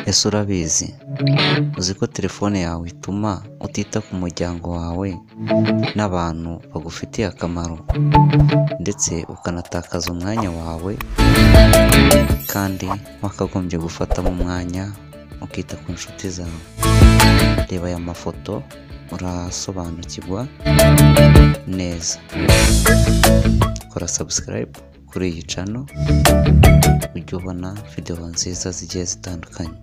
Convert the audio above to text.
Ese urabizi? Uzi ko telefone yawe ituma utita ku muryango wawe n'abantu bagufitiye akamaro, ndetse ukanatakaza umwanya wawe kandi wakagombye gufatamo umwanya ukita ku nshuti zawe. Reba aya mafoto urasobanukirwa neza. Kora subscribe kuri iyi channel ujye ubona video nziza zigiye zitandukanye.